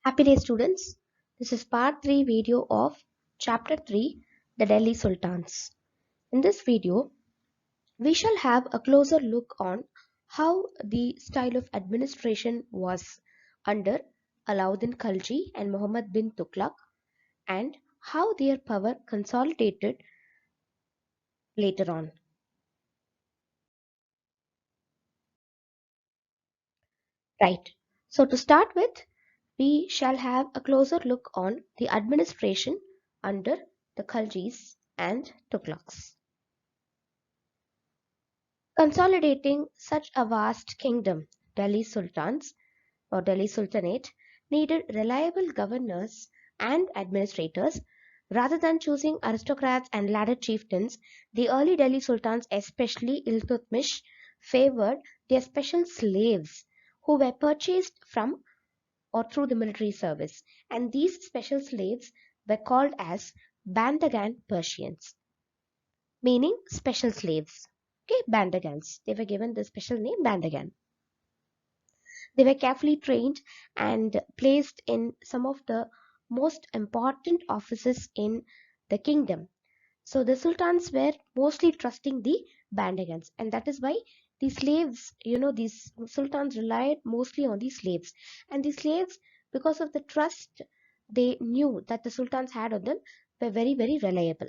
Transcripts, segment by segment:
Happy day students. This is part 3 video of chapter 3, the Delhi Sultans. In this video, we shall have a closer look on how the style of administration was under Alauddin Khalji and Muhammad bin Tughlaq and how their power consolidated later on. Right. So to start with, we shall have a closer look on the administration under the Khaljis and Tughlaqs. Consolidating such a vast kingdom, Delhi Sultans or Delhi Sultanate needed reliable governors and administrators. Rather than choosing aristocrats and ladder chieftains, the early Delhi Sultans, especially Iltutmish, favored their special slaves who were purchased from or through the military service. And these special slaves were called as Bandagan Persians, meaning special slaves. Okay, Bandagans. They were given the special name Bandagan. They were carefully trained and placed in some of the most important offices in the kingdom. So the sultans were mostly trusting the Bandagans, and that is why the slaves, these sultans relied mostly on the slaves. And the slaves, because of the trust they knew that the sultans had on them, were very, very reliable.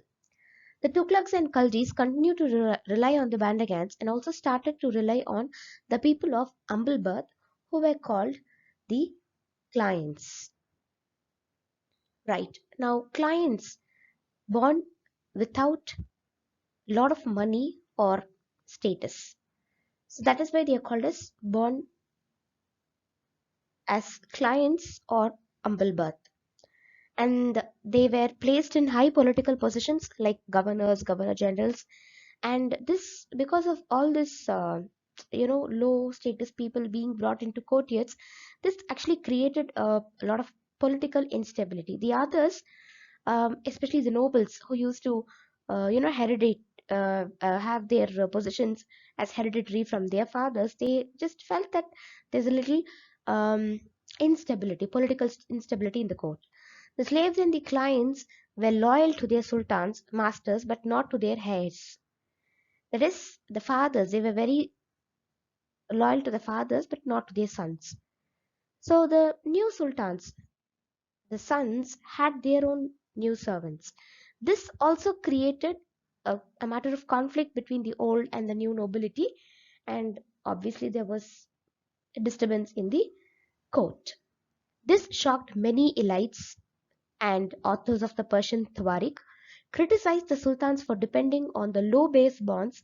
The Tughlaqs and Khaljis continued to rely on the Bandagans and also started to rely on the people of humble birth who were called the clients. Right. Now, clients born without a lot of money or status. So that is why they are called as born as clients or humble birth. And they were placed in high political positions like governors, governor generals, and this because of all this low status people being brought into courtiers, this actually created a lot of political instability. The others, especially the nobles who used to heredate have their positions as hereditary from their fathers, they just felt that there's a little um, instability, political instability in the court. The slaves and the clients were loyal to their sultans masters but not to their heirs. That is, the fathers, they were very loyal to the fathers but not to their sons. So the new sultans, the sons, had their own new servants. This also created a matter of conflict between the old and the new nobility, and obviously there was a disturbance in the court. This shocked many elites, and authors of the Persian Tawarikh criticized the sultans for depending on the low base bonds,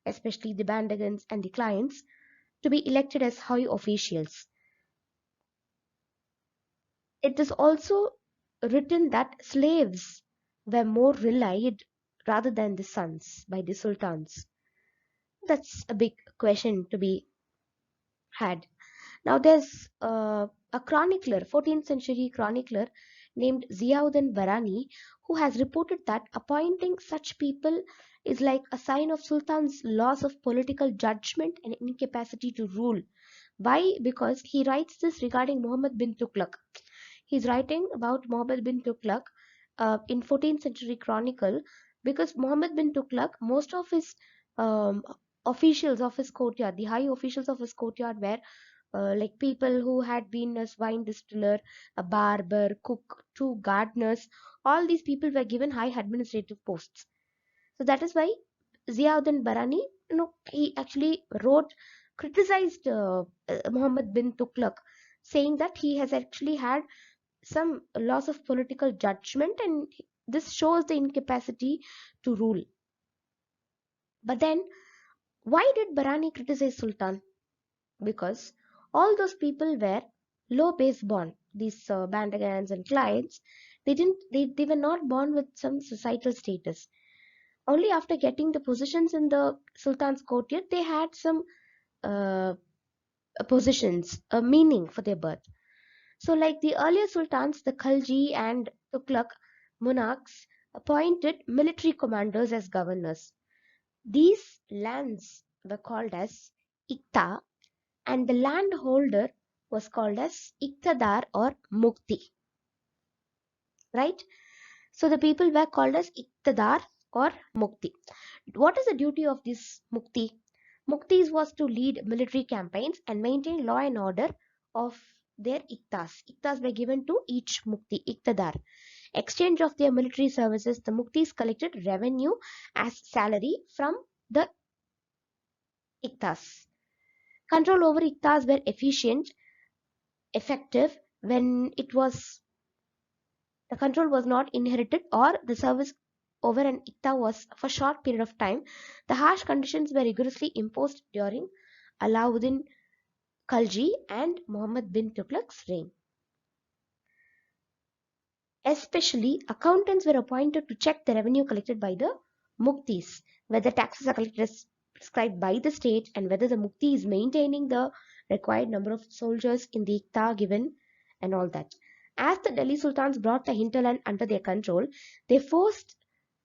especially the bandagans and the clients, to be elected as high officials. It is also written that slaves were more relied rather than the sons by the sultans. That's a big question to be had. Now there's a chronicler, 14th century chronicler named Ziauddin Barani, who has reported that appointing such people is like a sign of Sultan's loss of political judgment and incapacity to rule. Why? Because he writes this regarding Muhammad bin Tughlaq. He's writing about Muhammad bin Tughlaq in 14th century chronicle, because Muhammad bin Tughlaq, most of his um, officials of his courtyard, the high officials of his courtyard were like people who had been a wine distiller, a barber, cook, two gardeners. All these people were given high administrative posts. So that is why Ziauddin Barani, he actually criticized Muhammad bin Tughlaq, saying that he has actually had some loss of political judgment and this shows the incapacity to rule. But then, why did Barani criticize Sultan? Because all those people were low base born. These bandagans and clients, they were not born with some societal status. Only after getting the positions in the Sultan's courtyard, they had some uh, positions, a meaning for their birth. So, like the earlier sultans, the Khalji and Tughlaq monarchs appointed military commanders as governors. These lands were called as Ikta, and the landholder was called as Iqtadar or Mukti, right? So the people were called as Iqtadar or Mukti. What is the duty of this Mukti? Muktis was to lead military campaigns and maintain law and order of their Iqtas. Iqtas were given to each Mukti, Iqtadar. Exchange of their military services, the Muktis collected revenue as salary from the Iqtas. Control over Iqtas were efficient, effective when it was the control was not inherited or the service over an Iqta was for short period of time. The harsh conditions were rigorously imposed during Alauddin Khalji and Muhammad bin Tughlaq's reign. Especially, accountants were appointed to check the revenue collected by the muktis, whether taxes are collected as prescribed by the state and whether the mukti is maintaining the required number of soldiers in the ikta given and all that. As the Delhi Sultans brought the hinterland under their control, they forced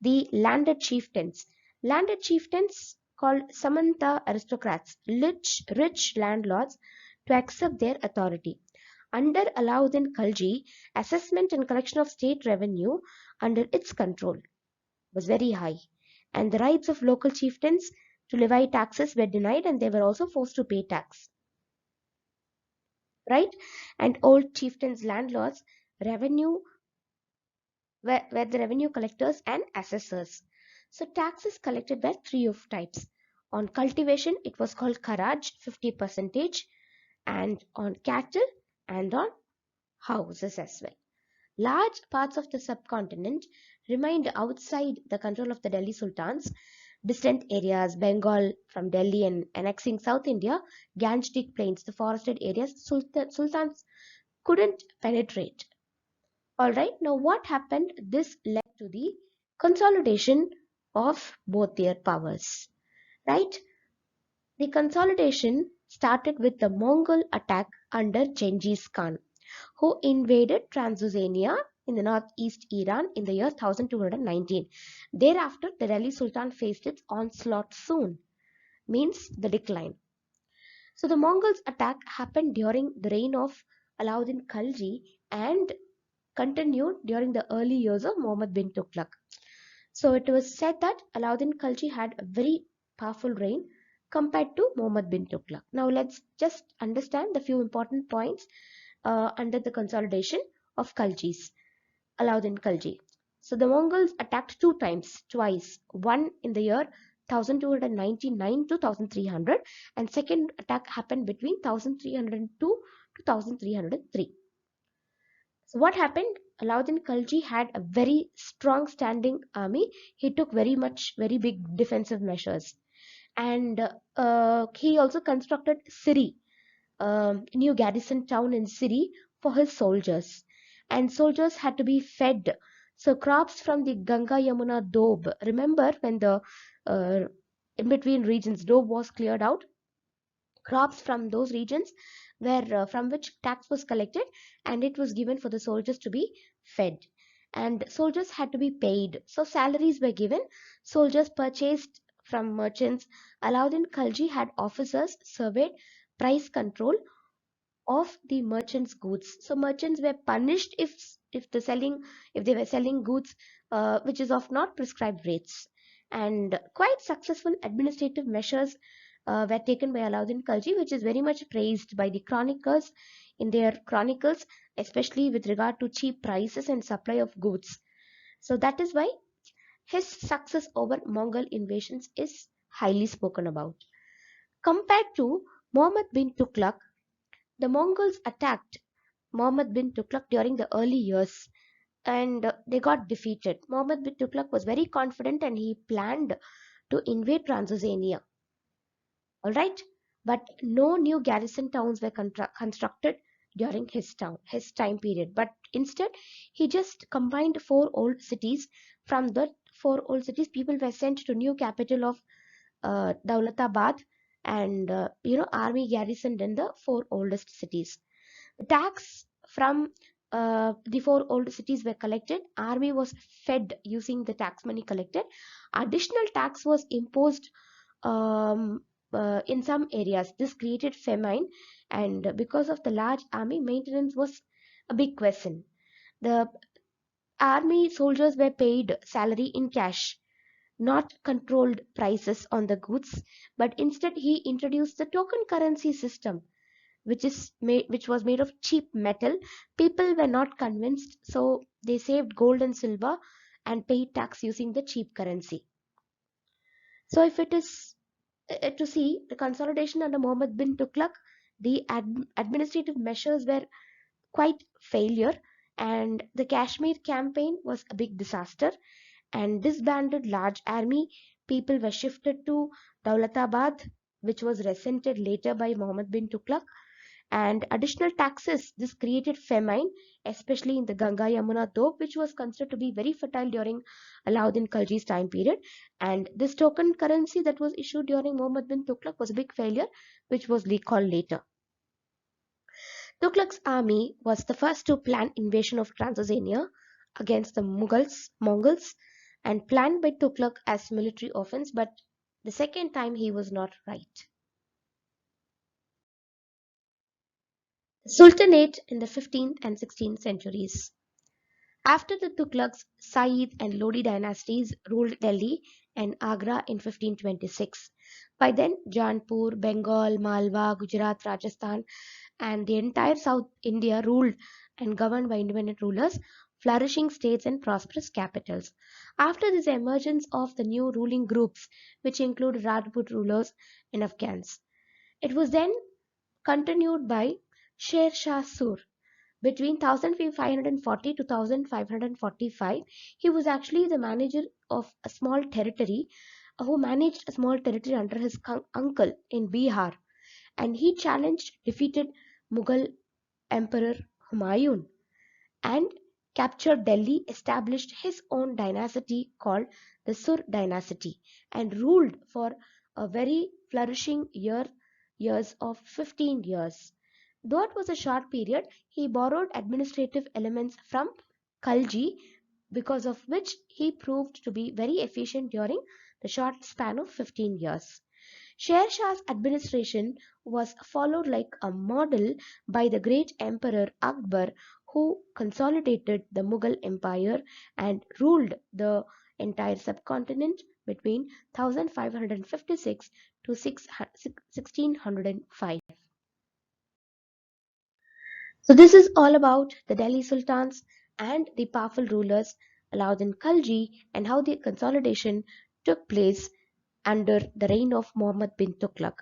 the landed chieftains. Landed chieftains called Samanta aristocrats, rich landlords, to accept their authority. Under Alauddin Khalji, assessment and collection of state revenue under its control was very high, and the rights of local chieftains to levy taxes were denied, and they were also forced to pay tax. Right? And old chieftains, landlords, revenue were the revenue collectors and assessors. So taxes collected were three of types. On cultivation, it was called Kharaj, 50%, and on cattle and on houses as well. Large parts of the subcontinent remained outside the control of the Delhi Sultans. Distant areas, Bengal from Delhi and annexing South India, Gangetic Plains, the forested areas, Sultans couldn't penetrate. Alright, now what happened? This led to the consolidation of both their powers. Right? The consolidation started with the Mongol attack under Genghis Khan, who invaded Transoxania in the northeast Iran in the year 1219. Thereafter, the Delhi Sultan faced its onslaught soon, means the decline. So the Mongols' attack happened during the reign of Alauddin Khalji and continued during the early years of Muhammad bin Tughlaq. So it was said that Alauddin Khalji had a very powerful reign compared to Muhammad bin Tughlaq. Now let's just understand the few important points under the consolidation of Khaljis, Alauddin Khalji. So the Mongols attacked twice, one in the year 1299 to 1300, and second attack happened between 1302 to 1303. So what happened? Alauddin Khalji had a very strong standing army. He took very big defensive measures, and he also constructed Siri, new garrison town in Siri for his soldiers, and soldiers had to be fed. So crops from the Ganga Yamuna Doab. Remember when the uh, in between regions Doab was cleared out? Crops from those regions where from which tax was collected, and it was given for the soldiers to be fed. And soldiers had to be paid. So salaries were given. Soldiers purchased from merchants. Alauddin Khalji had officers surveyed price control of the merchants' goods. So merchants were punished if they were selling goods which is of not prescribed rates. And quite successful administrative measures were taken by Alauddin Khalji, which is very much praised by the chroniclers in their chronicles, especially with regard to cheap prices and supply of goods. So that is why his success over Mongol invasions is highly spoken about. Compared to Muhammad bin Tughlaq, the Mongols attacked Muhammad bin Tughlaq during the early years, and they got defeated. Muhammad bin Tughlaq was very confident and he planned to invade Transoxania. Alright, but no new garrison towns were constructed during his time period. But instead, he just combined four old cities. From the four old cities, people were sent to new capital of Daulatabad, and army garrisoned in the four oldest cities. The tax from the four old cities were collected. Army was fed using the tax money collected. Additional tax was imposed um, in some areas. This created famine, and because of the large army, maintenance was a big question. The army soldiers were paid salary in cash, not controlled prices on the goods, but instead he introduced the token currency system, which was made of cheap metal. People were not convinced, so they saved gold and silver and paid tax using the cheap currency. So if it is to see the consolidation under Muhammad bin Tughlaq, the administrative measures were quite failure, and the Kashmir campaign was a big disaster and disbanded large army. People were shifted to Daulatabad, which was resented later by Muhammad bin Tughlaq, and additional taxes. This created famine, especially in the Ganga Yamuna Doab, which was considered to be very fertile during Alauddin Khalji's time period. And this token currency that was issued during Muhammad bin Tughlaq was a big failure, which was recalled later. Tughlaq's army was the first to plan invasion of Transylvania against the Mongols, and planned by Tughlaq as military offense, but the second time he was not right. Sultanate in the 15th and 16th centuries. After the Tughlaqs, Sayyid and Lodi dynasties ruled Delhi and Agra in 1526. By then, Jaunpur, Bengal, Malwa, Gujarat, Rajasthan, and the entire South India ruled and governed by independent rulers, flourishing states and prosperous capitals. After this emergence of the new ruling groups, which include Rajput rulers and Afghans, it was then continued by Sher Shah Sur. Between 1540 to 1545, he was actually the manager of a small territory, who managed a small territory under his uncle in Bihar, and he challenged defeated Mughal Emperor Humayun and captured Delhi, established his own dynasty called the Sur dynasty, and ruled for a very flourishing years of 15 years. Though it was a short period, he borrowed administrative elements from Khalji, because of which he proved to be very efficient during the short span of 15 years. Sher Shah's administration was followed like a model by the great emperor Akbar, who consolidated the Mughal empire and ruled the entire subcontinent between 1556 to 1605. So this is all about the Delhi Sultans and the powerful rulers Alauddin Khalji, and how the consolidation took place under the reign of Muhammad bin Tughlaq.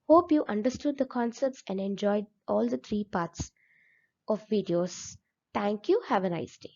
Hope you understood the concepts and enjoyed all the three parts of videos. Thank you. Have a nice day.